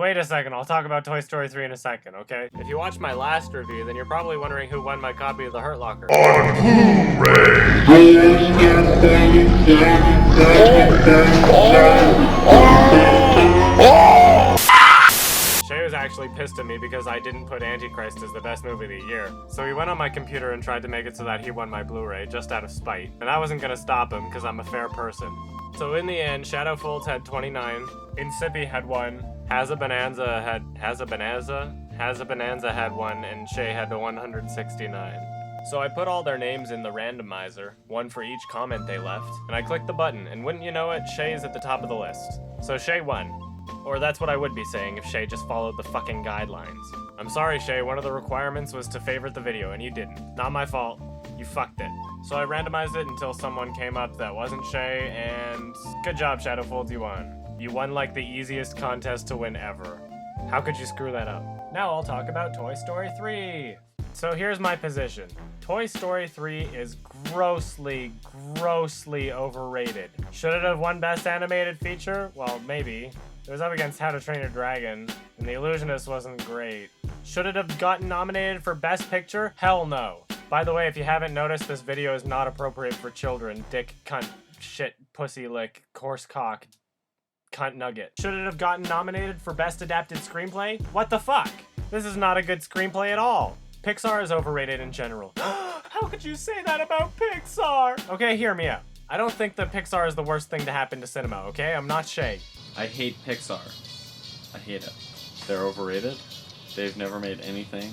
wait a second, I'll talk about Toy Story 3 in a second, okay? If you watched my last review, then you're probably wondering who won my copy of The Hurt Locker. Shay was actually pissed at me because I didn't put Antichrist as the best movie of the year. So he went on my computer and tried to make it so that he won my Blu-ray, just out of spite. And I wasn't gonna stop him, because I'm a fair person. So in the end, Shadow Folds had 29, Insippi had 1, Has a Bonanza had 1, and Shay had 169. So I put all their names in the randomizer, one for each comment they left, and I clicked the button, and wouldn't you know it, Shay is at the top of the list. So Shay won. Or that's what I would be saying if Shay just followed the fucking guidelines. I'm sorry, Shay, one of the requirements was to favorite the video, and you didn't. Not my fault. You fucked it. So I randomized it until someone came up that wasn't Shay, and good job, Shadowfolds, you won. You won like the easiest contest to win ever. How could you screw that up? Now I'll talk about Toy Story 3. So here's my position. Toy Story 3 is grossly overrated. Should it have won Best Animated Feature? Well, maybe. It was up against How to Train Your Dragon, and The Illusionist wasn't great. Should it have gotten nominated for Best Picture? Hell no. By the way, if you haven't noticed, this video is not appropriate for children. Dick, cunt, shit, pussy lick, coarse cock, cunt nugget. Should it have gotten nominated for Best Adapted Screenplay? What the fuck? This is not a good screenplay at all. Pixar is overrated in general. How could you say that about Pixar? Okay, hear me out. I don't think that Pixar is the worst thing to happen to cinema, okay? I'm not Shay. I hate Pixar. I hate it. They're overrated. They've never made anything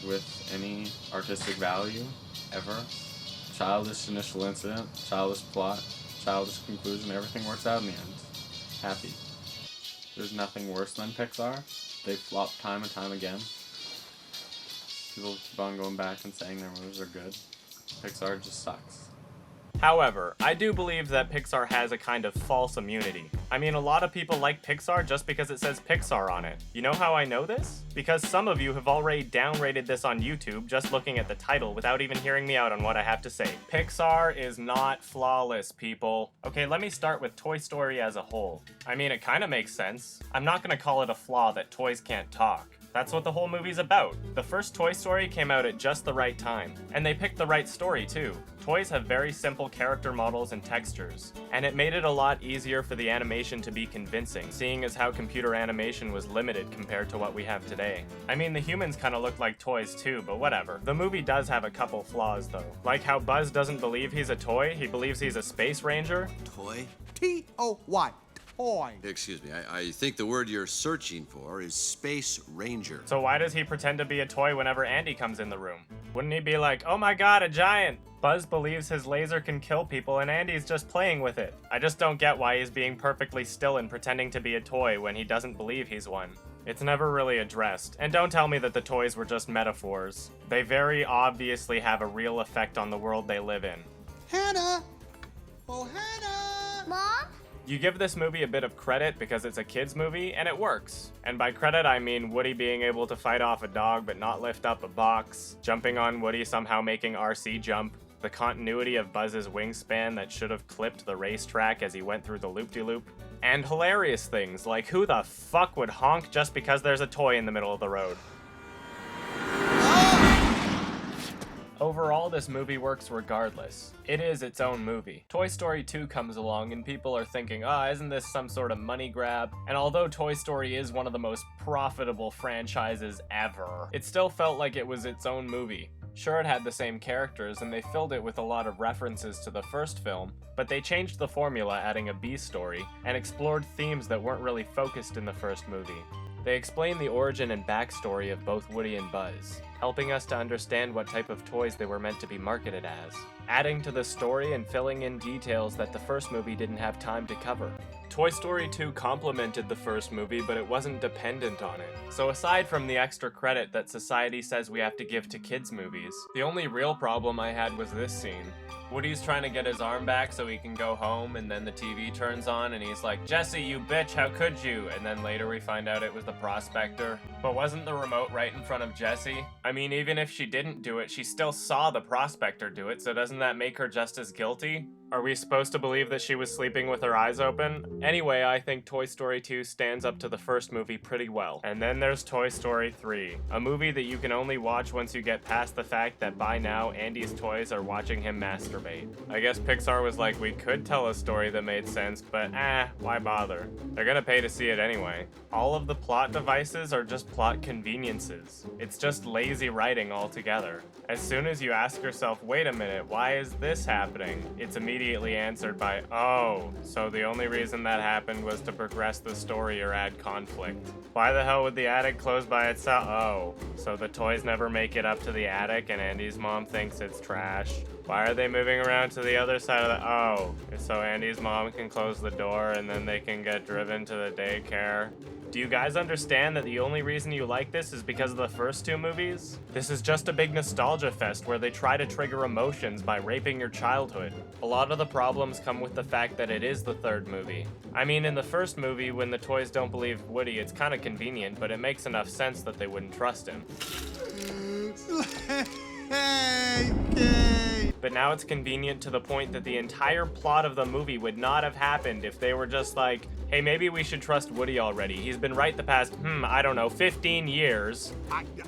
with any artistic value, ever. Childish initial incident, childish plot, childish conclusion, everything works out in the end. Happy. There's nothing worse than Pixar. They flop time and time again. People keep on going back and saying their movies are good. Pixar just sucks. However, I do believe that Pixar has a kind of false immunity. I mean, a lot of people like Pixar just because it says Pixar on it. You know how I know this? Because some of you have already downrated this on YouTube just looking at the title without even hearing me out on what I have to say. Pixar is not flawless, people. Okay, let me start with Toy Story as a whole. I mean, it kind of makes sense. I'm not gonna call it a flaw that toys can't talk. That's what the whole movie's about. The first Toy Story came out at just the right time, and they picked the right story too. Toys have very simple character models and textures, and it made it a lot easier for the animation to be convincing, seeing as how computer animation was limited compared to what we have today. I mean, the humans kind of look like toys too, but whatever. The movie does have a couple flaws though. Like how Buzz doesn't believe he's a toy, he believes he's a space ranger. Toy? T-O-Y. Toy. Excuse me, I think the word you're searching for is Space Ranger. So why does he pretend to be a toy whenever Andy comes in the room? Wouldn't he be like, oh my god, a giant? Buzz believes his laser can kill people and Andy's just playing with it. I just don't get why he's being perfectly still and pretending to be a toy when he doesn't believe he's one. It's never really addressed. And don't tell me that the toys were just metaphors. They very obviously have a real effect on the world they live in. Hannah! Oh, Hannah! Mom? You give this movie a bit of credit because it's a kid's movie, and it works. And by credit, I mean Woody being able to fight off a dog but not lift up a box, jumping on Woody somehow making RC jump, the continuity of Buzz's wingspan that should have clipped the racetrack as he went through the loop-de-loop, and hilarious things like who the fuck would honk just because there's a toy in the middle of the road. Overall, this movie works regardless. It is its own movie. Toy Story 2 comes along and people are thinking, isn't this some sort of money grab? And although Toy Story is one of the most profitable franchises ever, it still felt like it was its own movie. Sure, it had the same characters and they filled it with a lot of references to the first film, but they changed the formula, adding a B story, and explored themes that weren't really focused in the first movie. They explain the origin and backstory of both Woody and Buzz, helping us to understand what type of toys they were meant to be marketed as, adding to the story and filling in details that the first movie didn't have time to cover. Toy Story 2 complemented the first movie, but it wasn't dependent on it. So aside from the extra credit that society says we have to give to kids' movies, the only real problem I had was this scene. Woody's trying to get his arm back so he can go home, and then the TV turns on and he's like, "Jesse, you bitch, how could you?" And then later we find out it was the prospector. But wasn't the remote right in front of Jesse? I mean, even if she didn't do it, she still saw the prospector do it, so doesn't that make her just as guilty? Are we supposed to believe that she was sleeping with her eyes open? Anyway, I think Toy Story 2 stands up to the first movie pretty well. And then there's Toy Story 3, a movie that you can only watch once you get past the fact that by now Andy's toys are watching him masturbate. I guess Pixar was like, we could tell a story that made sense, but why bother? They're gonna pay to see it anyway. All of the plot devices are just plot conveniences. It's just lazy writing altogether. As soon as you ask yourself, wait a minute, why is this happening? It's immediately answered by, oh, so the only reason that happened was to progress the story or add conflict. Why the hell would the attic close by itself? Oh, so the toys never make it up to the attic and Andy's mom thinks it's trash. Why are they moving around to the other side of the, oh, so Andy's mom can close the door and then they can get driven to the daycare? Do you guys understand that the only reason you like this is because of the first two movies? This is just a big nostalgia fest where they try to trigger emotions by raping your childhood. A lot of the problems come with the fact that it is the third movie. I mean, in the first movie, when the toys don't believe Woody, it's kind of convenient, but it makes enough sense that they wouldn't trust him. But now it's convenient to the point that the entire plot of the movie would not have happened if they were just like, hey, maybe we should trust Woody already. He's been right the past, I don't know, 15 years.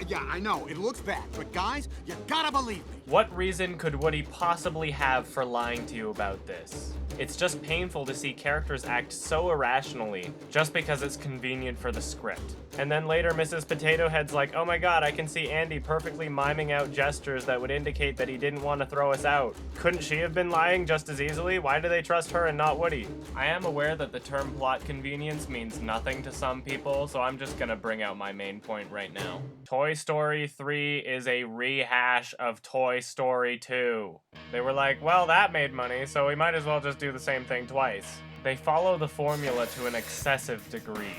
Yeah, I know. It looks bad. But guys, you gotta believe me. What reason could Woody possibly have for lying to you about this? It's just painful to see characters act so irrationally just because it's convenient for the script. And then later Mrs. Potato Head's like, oh my god, I can see Andy perfectly miming out gestures that would indicate that he didn't want to throw us out. Couldn't she have been lying just as easily? Why do they trust her and not Woody? I am aware that the term plot convenience means nothing to some people, so I'm just gonna bring out my main point right now. Toy Story 3 is a rehash of Toy Story 2. They were like, well, that made money, so we might as well just do the same thing twice. They follow the formula to an excessive degree.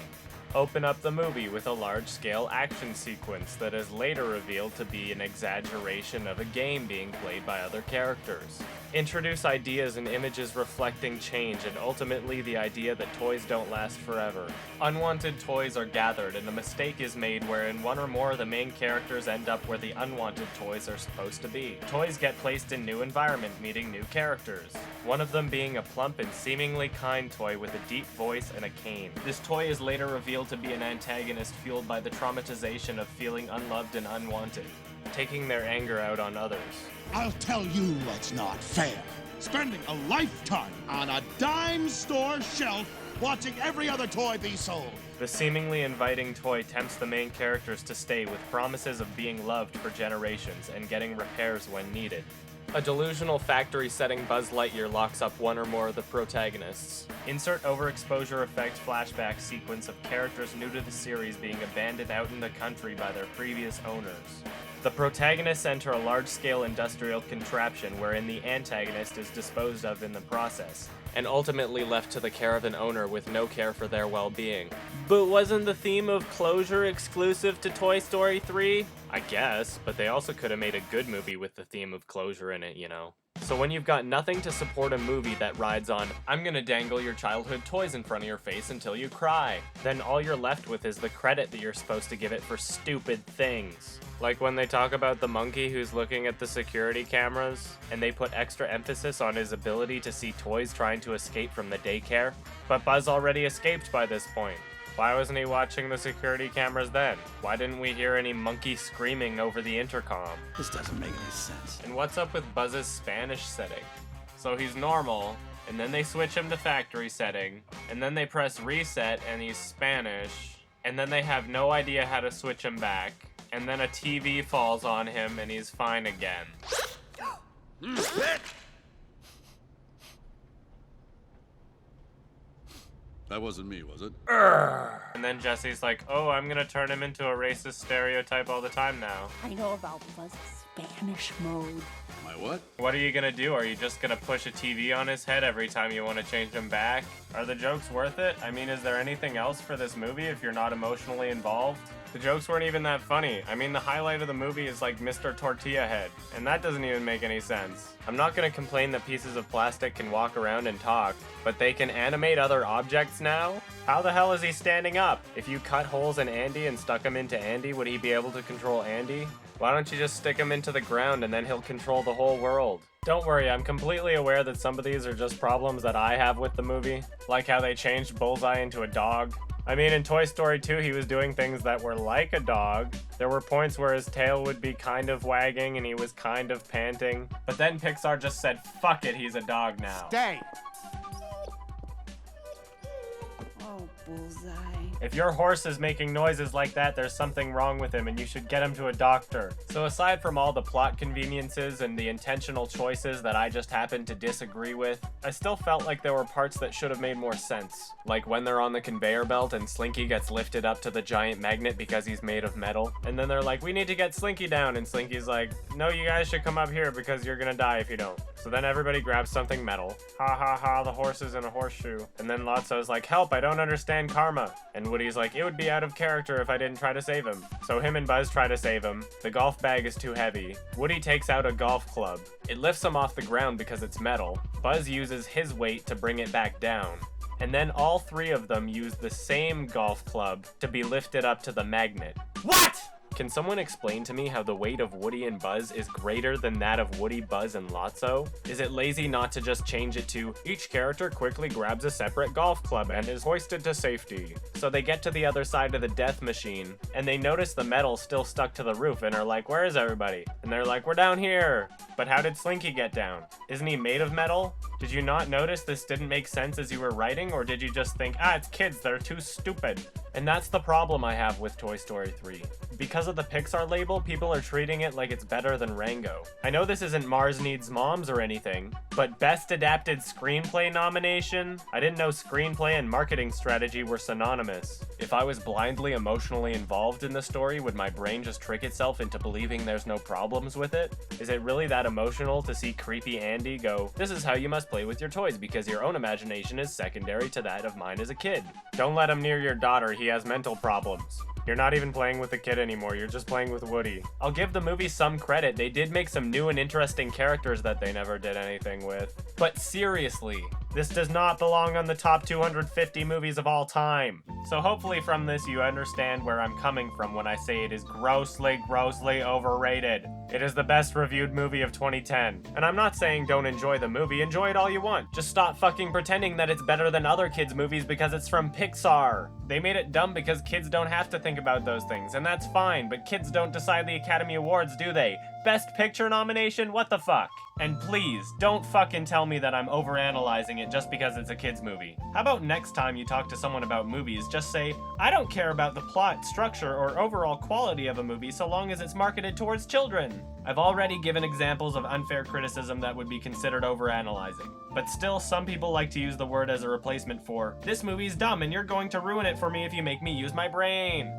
Open up the movie with a large-scale action sequence that is later revealed to be an exaggeration of a game being played by other characters. Introduce ideas and images reflecting change and ultimately the idea that toys don't last forever. Unwanted toys are gathered and a mistake is made wherein one or more of the main characters end up where the unwanted toys are supposed to be. Toys get placed in new environment meeting new characters. One of them being a plump and seemingly kind toy with a deep voice and a cane. This toy is later revealed to be an antagonist fueled by the traumatization of feeling unloved and unwanted, taking their anger out on others. I'll tell you what's not fair. Spending a lifetime on a dime store shelf watching every other toy be sold. The seemingly inviting toy tempts the main characters to stay with promises of being loved for generations and getting repairs when needed. A delusional factory-setting Buzz Lightyear locks up one or more of the protagonists. Insert overexposure effect flashback sequence of characters new to the series being abandoned out in the country by their previous owners. The protagonists enter a large-scale industrial contraption wherein the antagonist is disposed of in the process, and ultimately left to the care of an owner with no care for their well-being. But wasn't the theme of closure exclusive to Toy Story 3? I guess, but they also could have made a good movie with the theme of closure in it, you know. So when you've got nothing to support a movie that rides on, I'm gonna dangle your childhood toys in front of your face until you cry, then all you're left with is the credit that you're supposed to give it for stupid things. Like when they talk about the monkey who's looking at the security cameras, and they put extra emphasis on his ability to see toys trying to escape from the daycare. But Buzz already escaped by this point. Why wasn't he watching the security cameras then? Why didn't we hear any monkey screaming over the intercom? This doesn't make any sense. And what's up with Buzz's Spanish setting? So he's normal, and then they switch him to factory setting, and then they press reset and he's Spanish, and then they have no idea how to switch him back, and then a TV falls on him and he's fine again. That wasn't me, was it? And then Jesse's like, oh, I'm gonna turn him into a racist stereotype all the time now. I know about Buzz's Spanish mode. My what? What are you gonna do? Are you just gonna push a TV on his head every time you want to change him back? Are the jokes worth it? I mean, is there anything else for this movie if you're not emotionally involved? The jokes weren't even that funny. I mean, the highlight of the movie is like Mr. Tortilla Head, and that doesn't even make any sense. I'm not gonna complain that pieces of plastic can walk around and talk, but they can animate other objects now? How the hell is he standing up? If you cut holes in Andy and stuck him into Andy, would he be able to control Andy? Why don't you just stick him into the ground and then he'll control the whole world? Don't worry, I'm completely aware that some of these are just problems that I have with the movie, like how they changed Bullseye into a dog. I mean, in Toy Story 2, he was doing things that were like a dog. There were points where his tail would be kind of wagging and he was kind of panting. But then Pixar just said, fuck it, he's a dog now. Stay. Oh, Bullseye. If your horse is making noises like that, there's something wrong with him and you should get him to a doctor. So aside from all the plot conveniences and the intentional choices that I just happened to disagree with, I still felt like there were parts that should have made more sense. Like when they're on the conveyor belt and Slinky gets lifted up to the giant magnet because he's made of metal. And then they're like, we need to get Slinky down. And Slinky's like, no, you guys should come up here because you're gonna die if you don't. So then everybody grabs something metal. Ha ha ha, the horse is in a horseshoe. And then Lotso's like, help, I don't understand karma. And Woody's like, it would be out of character if I didn't try to save him. So him and Buzz try to save him. The golf bag is too heavy. Woody takes out a golf club. It lifts him off the ground because it's metal. Buzz uses his weight to bring it back down. And then all three of them use the same golf club to be lifted up to the magnet. What? Can someone explain to me how the weight of Woody and Buzz is greater than that of Woody, Buzz, and Lotso? Is it lazy not to just change it to, each character quickly grabs a separate golf club and is hoisted to safety? So they get to the other side of the death machine, and they notice the metal still stuck to the roof and are like, where is everybody? And they're like, we're down here. But how did Slinky get down? Isn't he made of metal? Did you not notice this didn't make sense as you were writing, or did you just think, it's kids, they're too stupid? And that's the problem I have with Toy Story 3. Because of the Pixar label, people are treating it like it's better than Rango. I know this isn't Mars Needs Moms or anything, but Best Adapted Screenplay nomination? I didn't know screenplay and marketing strategy were synonymous. If I was blindly emotionally involved in the story, would my brain just trick itself into believing there's no problems with it? Is it really that emotional to see creepy Andy go, this is how you must play with your toys because your own imagination is secondary to that of mine as a kid? Don't let him near your daughter, he has mental problems. You're not even playing with the kid anymore, you're just playing with Woody. I'll give the movie some credit, they did make some new and interesting characters that they never did anything with. But seriously, this does not belong on the top 250 movies of all time. So hopefully from this you understand where I'm coming from when I say it is grossly, grossly overrated. It is the best reviewed movie of 2010. And I'm not saying don't enjoy the movie, enjoy it all you want. Just stop fucking pretending that it's better than other kids' movies because it's from Pixar. They made it dumb because kids don't have to think about those things, and that's fine, but kids don't decide the Academy Awards, do they? Best Picture nomination? What the fuck? And please, don't fucking tell me that I'm overanalyzing it just because it's a kid's movie. How about next time you talk to someone about movies, just say, I don't care about the plot, structure, or overall quality of a movie so long as it's marketed towards children. I've already given examples of unfair criticism that would be considered overanalyzing. But still, some people like to use the word as a replacement for, this movie's dumb and you're going to ruin it for me if you make me use my brain.